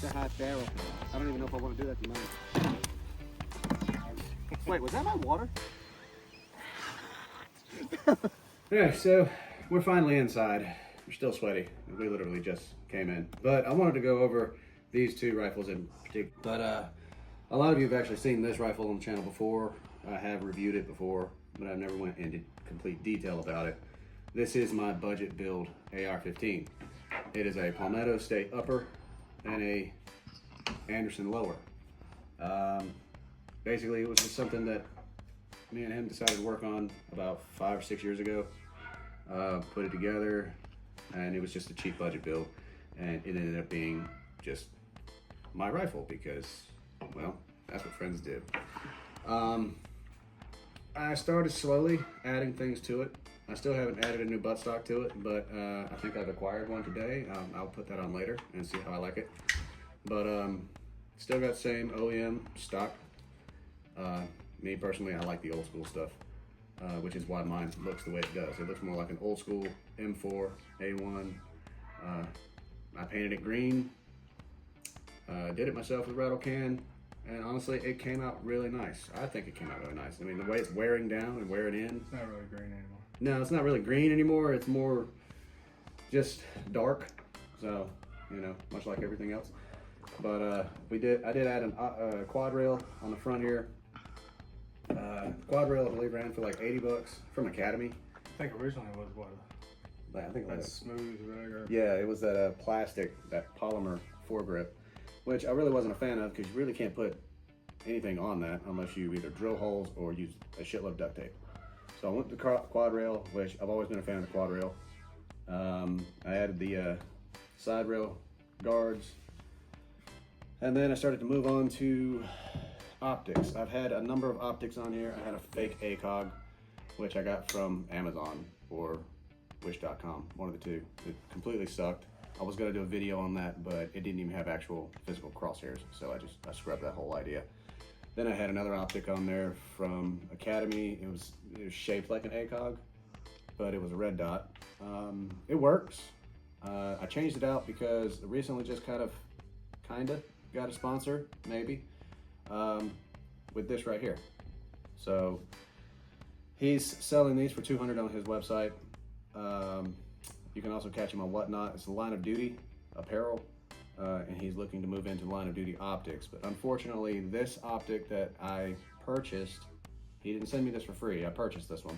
a hot barrel. I don't even know if I want to do that to mine. Wait, was that my water? Yeah, so we're finally inside. We're still sweaty. We literally just came in. But I wanted to go over these two rifles in particular. But a lot of you have actually seen this rifle on the channel before. I have reviewed it before, but I've never went into complete detail about it. This is my budget build AR-15. It is a Palmetto State upper and a Anderson lower. Basically, it was just something that me and him decided to work on about 5 or 6 years ago. Put it together, and it was just a cheap budget build, and it ended up being just my rifle because, well, that's what friends do. I started slowly adding things to it. I still haven't added a new buttstock to it, but I think I've acquired one today. I'll put that on later and see how I like it. But still got the same OEM stock. Me personally, I like the old school stuff, which is why mine looks the way it does. It looks more like an old school M4 A1. I painted it green. Did it myself with rattle can, and honestly, it came out really nice. I think it came out really nice. I mean, the way it's wearing down and wearing in. It's not really green anymore. No, it's not really green anymore. It's more just dark. So, you know, much like everything else. But I did add a quad rail on the front here. Quad rail, I believe, ran for like 80 bucks from Academy. I think originally it was what? I think it That was. smooth vinegar. Yeah, it was that plastic, that polymer foregrip, which I really wasn't a fan of because you really can't put anything on that unless you either drill holes or use a shitload of duct tape. So I went to the quad rail, which I've always been a fan of the quad rail. I added the side rail guards, and then I started to move on to optics. I've had a number of optics on here. I had a fake ACOG, which I got from Amazon or Wish.com, one of the two. It completely sucked. I was gonna do a video on that, but it didn't even have actual physical crosshairs, so I scrubbed that whole idea. Then I had another optic on there from Academy. It was shaped like an ACOG, but it was a red dot. It works. I changed it out because I recently just kinda got a sponsor, maybe, with this right here. So he's selling these for $200 on his website. You can also catch him on Whatnot. It's a line of duty apparel, and he's looking to move into line of duty optics. But unfortunately, this optic that I purchased, he didn't send me this for free. I purchased this one.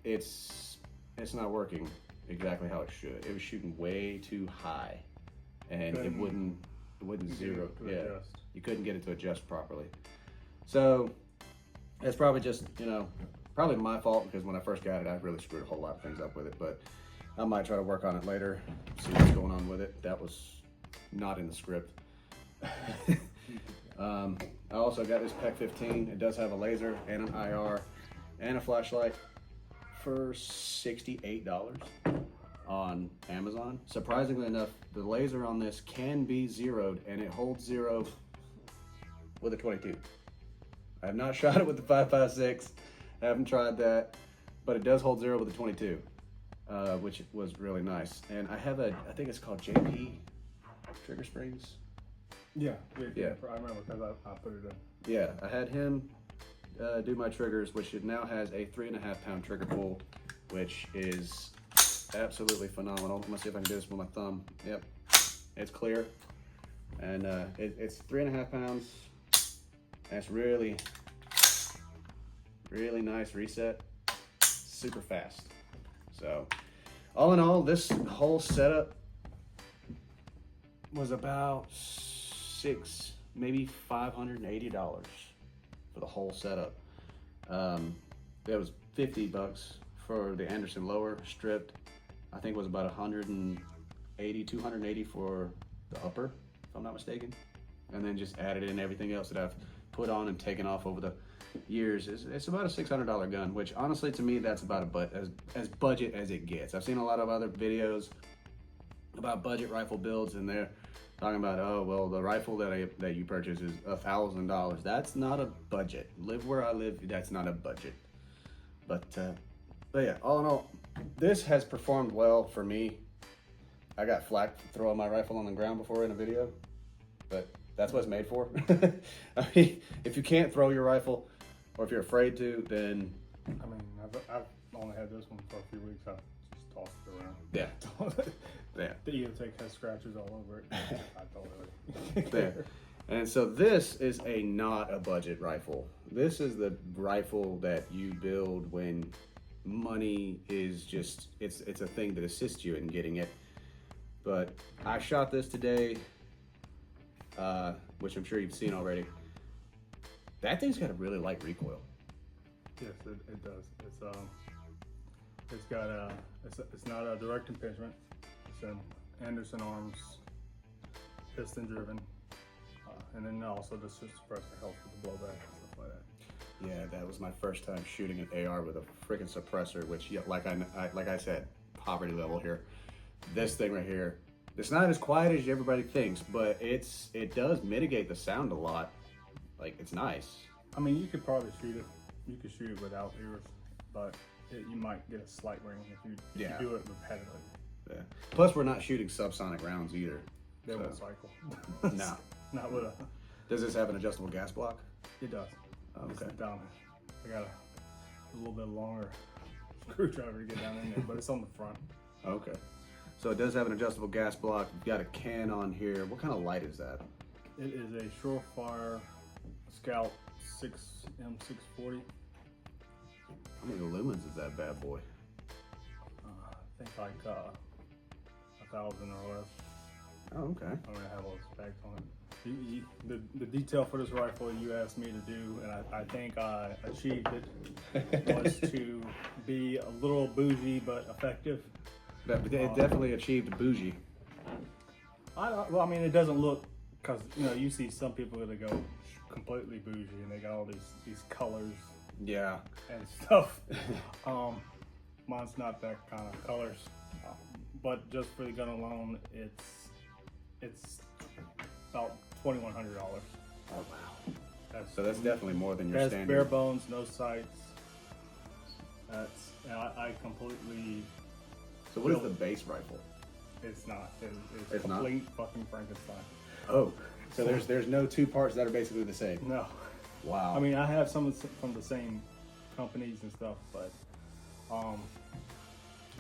It's not working exactly how it should. It was shooting way too high, and it wouldn't zero. Yeah, you couldn't get it to adjust properly. So it's probably just, probably my fault because when I first got it, I really screwed a whole lot of things up with it, but I might try to work on it later, see what's going on with it. That was not in the script. I also got this PEC 15. It does have a laser and an IR and a flashlight for $68 on Amazon. Surprisingly enough, the laser on this can be zeroed, and it holds zero with a 22. I have not shot it with the 5.56. I haven't tried that, but it does hold zero with the 22, which was really nice. And I have I think it's called JP trigger springs. Yeah. Yeah. I remember because I put it in. Yeah, I had him do my triggers, which it now has a 3.5 pound trigger pull, which is absolutely phenomenal. I'm gonna see if I can do this with my thumb. Yep, it's clear, and it's 3.5 pounds. That's really nice reset, super fast. So all in all, this whole setup was about maybe $580 for the whole setup. It was 50 bucks for the Anderson lower stripped. I think it was about 280 for the upper, if I'm not mistaken. And then just added in everything else that I've put on and taken off over the years. It's about a $600 gun, which honestly to me that's about as budget as it gets. I've seen a lot of other videos about budget rifle builds, and they're talking about, oh well, the rifle that you purchase is $1,000. That's not a budget. Live where I live, that's not a budget. But yeah, all in all, this has performed well for me. I got flack for throwing my rifle on the ground before in a video, but that's what it's made for. I mean, if you can't throw your rifle, or if you're afraid to, then I mean, I've only had this one for a few weeks. I've just tossed it around. yeah, yeah. The EOTech has scratches all over it. I don't really Yeah. care. And so this is not a budget rifle. This is the rifle that you build when money is just, it's a thing that assists you in getting it. But I shot this today, which I'm sure you've seen already. That thing's got a really light recoil. Yes, it does. It's got it's not a direct impingement. It's an Anderson Arms piston driven, and then also the suppressor helps with the blowback and stuff like that. Yeah, that was my first time shooting an AR with a freaking suppressor, which, yeah, like I said, poverty level here. This thing right here, it's not as quiet as everybody thinks, but it does mitigate the sound a lot. Like, it's nice. I mean, you could probably shoot it. You could shoot it without ears, but you might get a slight ring if you do it repetitively. Yeah. Plus, we're not shooting subsonic rounds either. They won't cycle. No. Not with a. Does this have an adjustable gas block? It does. Okay. It's down. I got a little bit longer screwdriver to get down in there, but it's on the front. Okay. So it does have an adjustable gas block. You've got a can on here. What kind of light is that? It is a Surefire Scout 6M640. How many lumens is that bad boy? I think like 1,000 or less. Oh, okay. I'm gonna have all the specs on it. The detail for this rifle you asked me to do, and I think I achieved it, was to be a little bougie but effective. It definitely achieved bougie. Well, I mean, it doesn't look, because you see some people that go completely bougie and they got all these colors Yeah. and stuff. Mine's not that kind of colors, but just for the gun alone, it's about $2,100. Oh wow. So that's definitely more than your that's standard. bare bones, no sights. I completely. So what is the base rifle? It's not. It's It's not? complete fucking Frankenstein. Oh, so there's no two parts that are basically the same. No. Wow. I mean, I have some from the same companies and stuff, but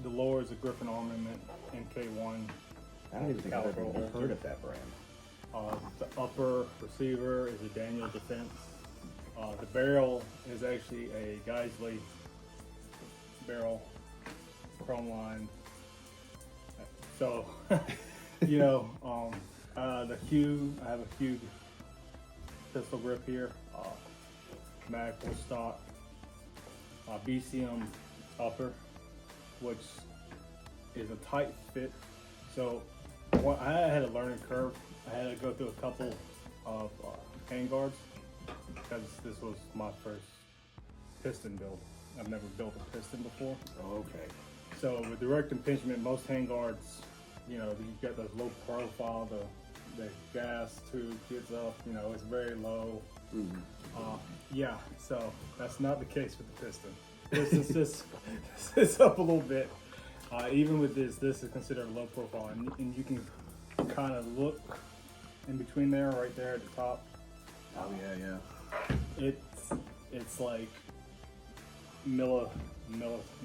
the lower is a Griffin Armament MK1. I don't even think I've ever caliber. heard of that brand. The upper receiver is a Daniel Defense. The barrel is actually a Geisley barrel, chrome line. So, the Hugh, I have a Hugh pistol grip here, mag full stock, BCM upper, which is a tight fit. So I had a learning curve. I had to go through a couple of handguards because this was my first piston build. I've never built a piston before. Okay. So with direct impingement, most handguards, you get those low profile, the gas tube gets up, it's very low. Mm-hmm. So that's not the case with the piston. Piston sits up a little bit. Even with this is considered low profile, and you can kind of look in between there, right there at the top. Oh yeah. It's like milli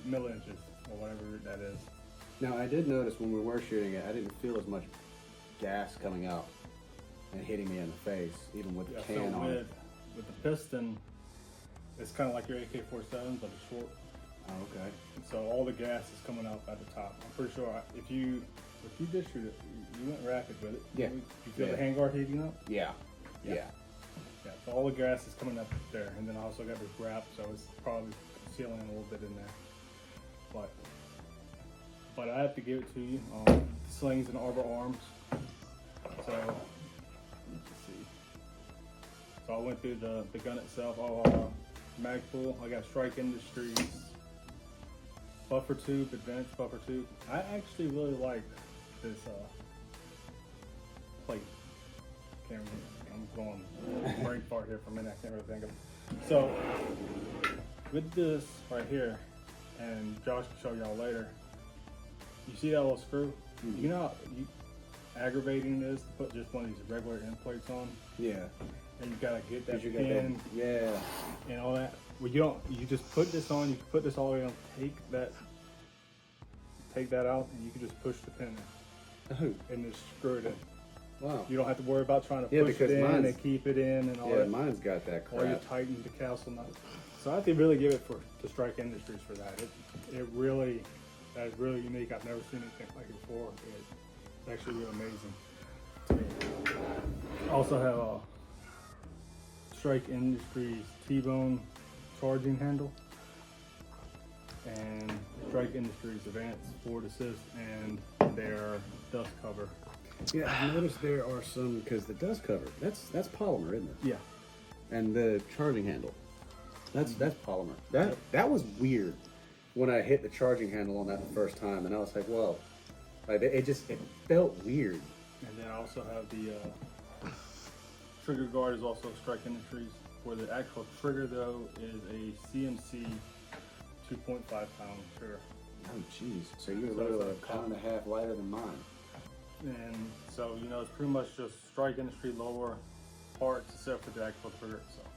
inches or whatever that is. Now I did notice when we were shooting it, I didn't feel as much gas coming out and hitting me in the face, even with the can on it. With the piston, it's kind of like your AK-47, but it's short. Oh, okay. So all the gas is coming out at the top. I'm pretty sure if you did shoot it, you went rapid with it. Yeah. You feel the handguard heating up? Yeah. Yeah. So all the gas is coming up there, and then I also got this wrap, so it's probably sealing a little bit in there. But I have to give it to you. Slings and arbor arms. So let's see. So I went through the gun itself. Mag pull. I got Strike Industries. Buffer tube, advanced buffer tube. I actually really like this plate. I'm going brain fart here for a minute. I can't really think of it. So with this right here, and Josh can show y'all later. You see that little screw? You know, you aggravating is to put just one of these regular end plates on, Yeah. and you gotta get that You pin got that. Yeah. and all that. Well, you don't. You just put this on. You can put this all the way on. Take that out, and you can just push the pin in, Oh. and just screw it in. Wow. You don't have to worry about trying to Yeah, push it because in mine's- and keep it in and all Yeah, that. mine's got that Or you crap. tighten the castle nut. So I have to really give it to Strike Industries for that. It really, that is really unique. I've never seen anything like it before. It's actually really amazing to me. I also have a Strike Industries T-Bone charging handle and Strike Industries Advanced Forward Assist and their dust cover. Yeah, I've noticed there are some, because the dust cover, that's polymer, isn't it? Yeah. And the charging handle, that's polymer. That was weird when I hit the charging handle on that the first time, and I was like, whoa, like it felt weird. And then I also have the trigger guard is also Strike Industries. For the actual trigger though is a CMC 2.5 pound trigger. Oh jeez, so you're So literally it's a pound and a half lighter than mine. And so, you know, it's pretty much just Strike Industry lower parts except for the actual trigger itself.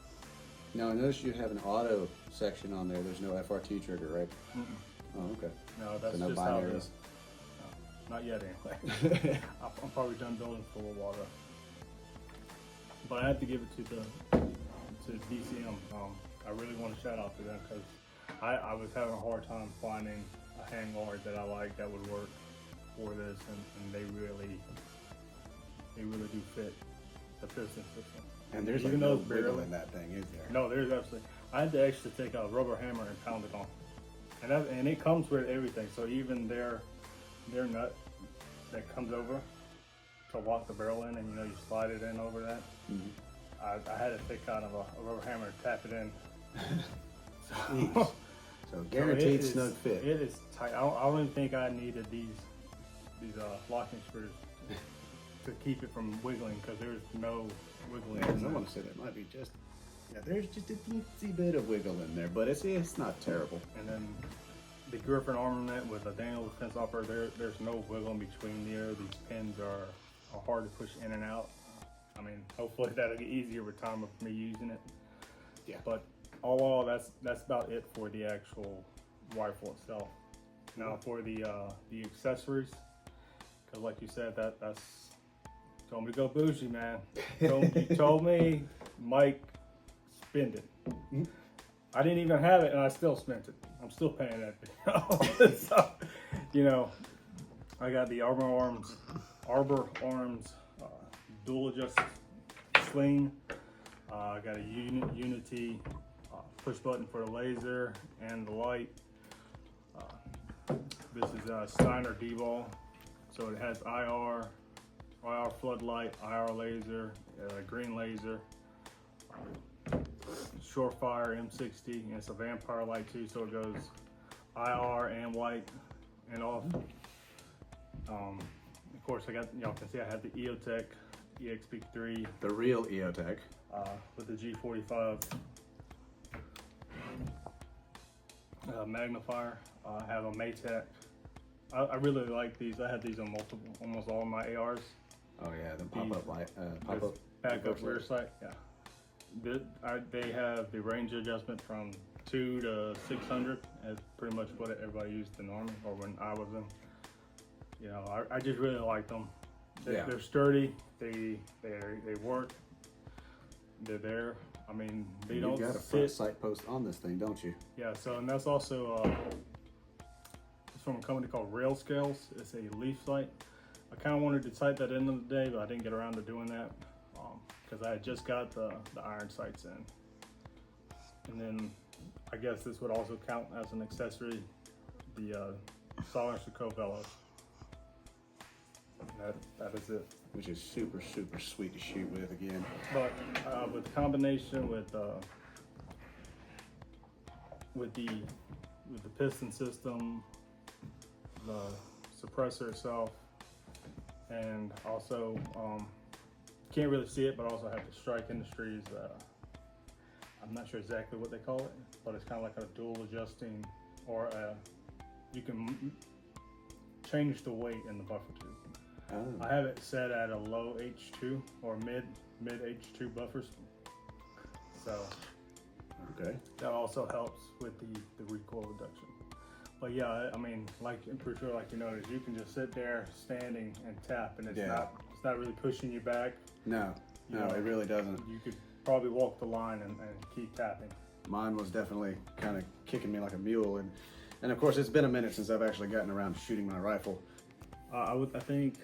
Now I noticed you have an auto section on there. There's no FRT trigger, right? Mm-mm. Oh, okay. No, that's So no just how it binaries. is. No, not yet anyway. I'm probably done building for a little while though. But I have to give it to DCM. I really want to shout out to them because I was having a hard time finding a handguard that I like that would work for this, and they really do fit the piston system. And there's even like though no it's wiggle barely in that thing, is there? no, there's absolutely. I had to actually take a rubber hammer and pound it on, and it comes with everything. So even their nut that comes over to lock the barrel in, and you know you slide it in over that. Mhm. I had to take kind of a rubber hammer and tap it in. Jeez. So guaranteed snug fit. It is tight. I don't even think I needed these locking screws to keep it from wiggling because there's no wiggling. Yeah, 'cause in I there. want to say there might be just, yeah, there's just a teensy bit of wiggle in there, but it's not terrible. And then the Griffin armament with the Daniel Defense Opera, there's no wiggle in between there. These pins are hard to push in and out. I mean, hopefully that'll get easier with time of me using it. Yeah. But all in all, that's about it for the actual rifle itself. Now for the accessories, because like you said, that's told me to go bougie, man. You told me, Mike, spend it. Mm-hmm. I didn't even have it, and I still spent it. I'm still paying that. So, you know, I got the Arbor Arms dual adjust sling. I got a Unity push button for the laser and the light. This is a Steiner D-ball, so it has IR floodlight, IR laser, green laser, Surefire M60, and it's a vampire light too, so it goes IR and white and off. Of course, y'all can see I have the EOTech EXP3 The real EOTech. with the G45 magnifier. I have a Maytech. I really like these. I have these on almost all of my ARs. Oh yeah, the These- pop-up light, pop-up Backup rear reverse sight. Yeah. They have the range adjustment from 2 to 600. That's pretty much what everybody used in the Army or when I was in. You know, I just really like them. Yeah. They're sturdy. They work. They're there. I mean, they don't You got a front sit. sight post on this thing, don't you? Yeah. So and that's also it's from a company called Rail Scales. It's a leaf sight. I kind of wanted to type that in the day, but I didn't get around to doing that because I had just got the iron sights in. And then I guess this would also count as an accessory, the Silencer Covellos. That is it. Which is super, super sweet to shoot with again. But with the combination with the piston system, the suppressor itself, and also can't really see it, but also have the Strike Industries. I'm not sure exactly what they call it, but it's kind of like a dual adjusting, or you can change the weight in the buffer tube. Oh. I have it set at a low H2 or mid H2 buffers. So Okay. that also helps with the recoil reduction. But yeah, I mean, like I'm pretty sure, like you noticed, you can just sit there standing and tap, and it's not really pushing you back. No, it really doesn't. You could probably walk the line and keep tapping. Mine was definitely kind of kicking me like a mule, and of course it's been a minute since I've actually gotten around to shooting my rifle. I think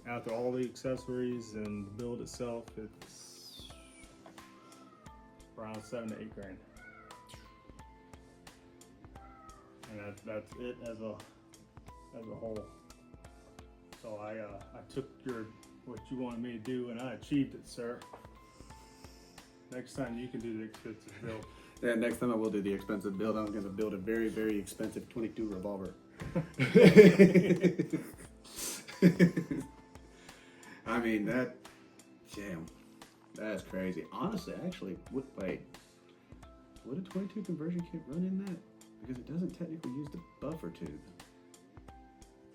after all the accessories and the build itself, it's around $7 to $8 grand. And that's it as a whole. So I took what you wanted me to do, and I achieved it, sir. Next time you can do the expensive build. Yeah, next time I will do the expensive build. I'm going to build a very, very expensive 22 revolver. I mean, that's crazy. Honestly, actually, would a 22 conversion kit run in that? Because it doesn't technically use the buffer tube.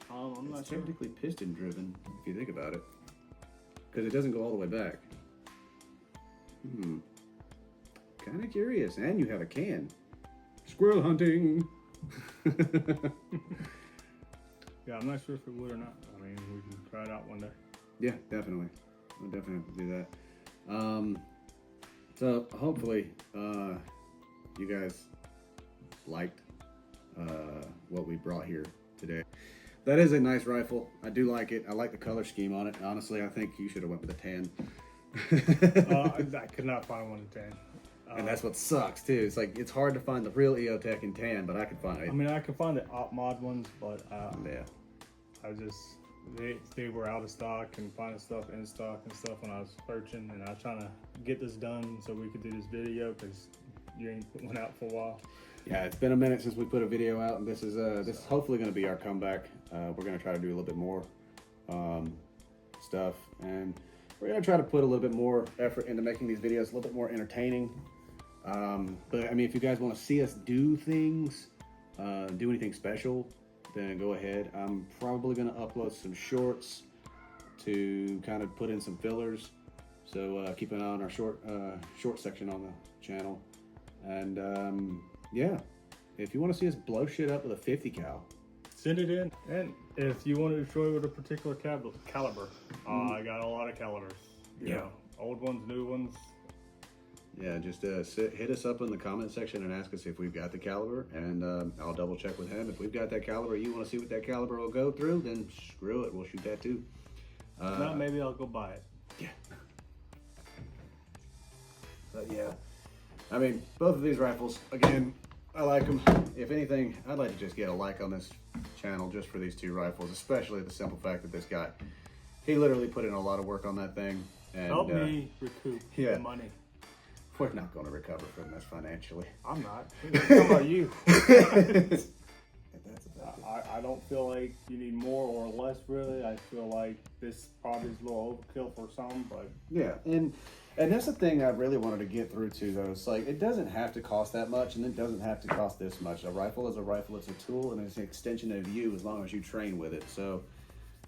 I'm not It's sure. technically piston driven, if you think about it. Because it doesn't go all the way back. Kind of curious. And you have a can. Squirrel hunting. Yeah, I'm not sure if it would or not. I mean, we can try it out one day. Yeah, definitely. We'll definitely have to do that. So hopefully you guys liked what we brought here today. That is a nice rifle. I do like it. I like the color scheme on it. Honestly, I think you should have went with a tan. I could not find one in tan. And that's what sucks too. It's like it's hard to find the real EOTech in tan, but I could find it. I mean, I could find the op mod ones, but Yeah. I just they were out of stock, and finding stuff in stock and stuff when I was searching, and I was trying to get this done so we could do this video because you ain't put one out for a while. Yeah, it's been a minute since we put a video out, and this is hopefully going to be our comeback. We're going to try to do a little bit more stuff, and we're going to try to put a little bit more effort into making these videos a little bit more entertaining. But I mean, if you guys want to see us do things, do anything special, then go ahead. I'm probably going to upload some shorts to kind of put in some fillers. So keep an eye on our short section on the channel. And yeah, if you want to see us blow shit up with a 50 cal, Send it in, and if you want to destroy with a particular caliber, I got a lot of calibers. You know, old ones, new ones. yeah, just hit us up in the comment section and ask us if we've got the caliber, and I'll double check with him. If we've got that caliber, you want to see what that caliber will go through, then screw it, we'll shoot that too. If not, maybe I'll go buy it. Yeah. But yeah, I mean, both of these rifles, again, I like them. If anything, I'd like to just get a like on this channel just for these two rifles, especially the simple fact that this guy, he literally put in a lot of work on that thing. And Help me recoup the money. We're not going to recover from this financially. I'm not. How about you? I don't feel like you need more or less, really. I feel like this probably is a little overkill for some, but yeah, and that's the thing I really wanted to get through too, though. It's like, it doesn't have to cost that much, and it doesn't have to cost this much. A rifle is a rifle. It's a tool, and it's an extension of you as long as you train with it. So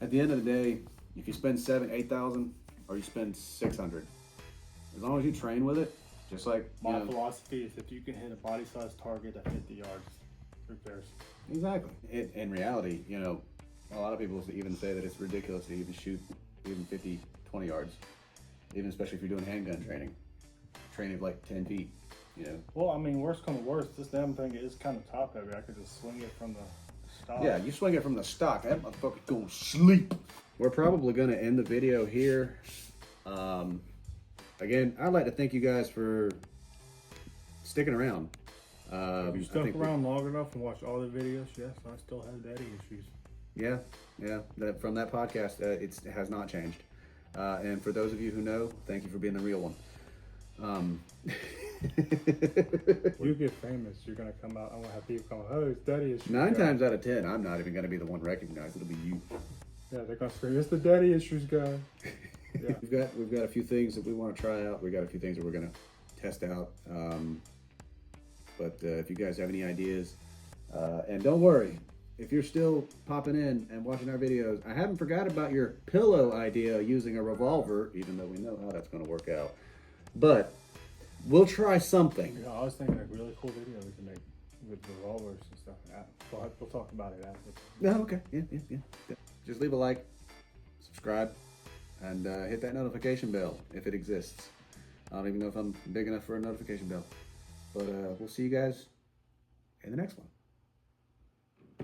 at the end of the day, if you spend $7,000-8,000, or you spend $600, as long as you train with it, just like my philosophy is if you can hit a body size target at 50 yards, who cares? Exactly. In reality, you know, a lot of people even say that it's ridiculous to even shoot even 50, 20 yards, even especially if you're doing handgun training like 10 feet, you know. Well, I mean, worst come to worst, this damn thing is kind of top heavy. I could just swing it from the stock. Yeah, you swing it from the stock, that motherfucker's gonna sleep. We're probably gonna end the video here. Again, I'd like to thank you guys for sticking around. If you stuck around long enough and watched all the videos, yes, I still have daddy issues. Yeah. From that podcast, it has not changed. And for those of you who know, thank you for being the real one. You get famous, you're gonna come out. I'm gonna have people come, oh, it's daddy issues. 9 times out of 10, I'm not even gonna be the one recognized. It'll be you. Yeah, they're gonna scream, it's the daddy issues guy. Yeah. We've got a few things that we want to try out. We got a few things that we're gonna test out. But if you guys have any ideas, and don't worry, if you're still popping in and watching our videos, I haven't forgot about your pillow idea using a revolver, even though we know how that's going to work out. But we'll try something. Yeah, I was thinking a really cool video we can make with revolvers and stuff. We'll talk about it after. No, okay. Yeah. Just leave a like, subscribe, and hit that notification bell if it exists. I don't even know if I'm big enough for a notification bell. But we'll see you guys in the next one.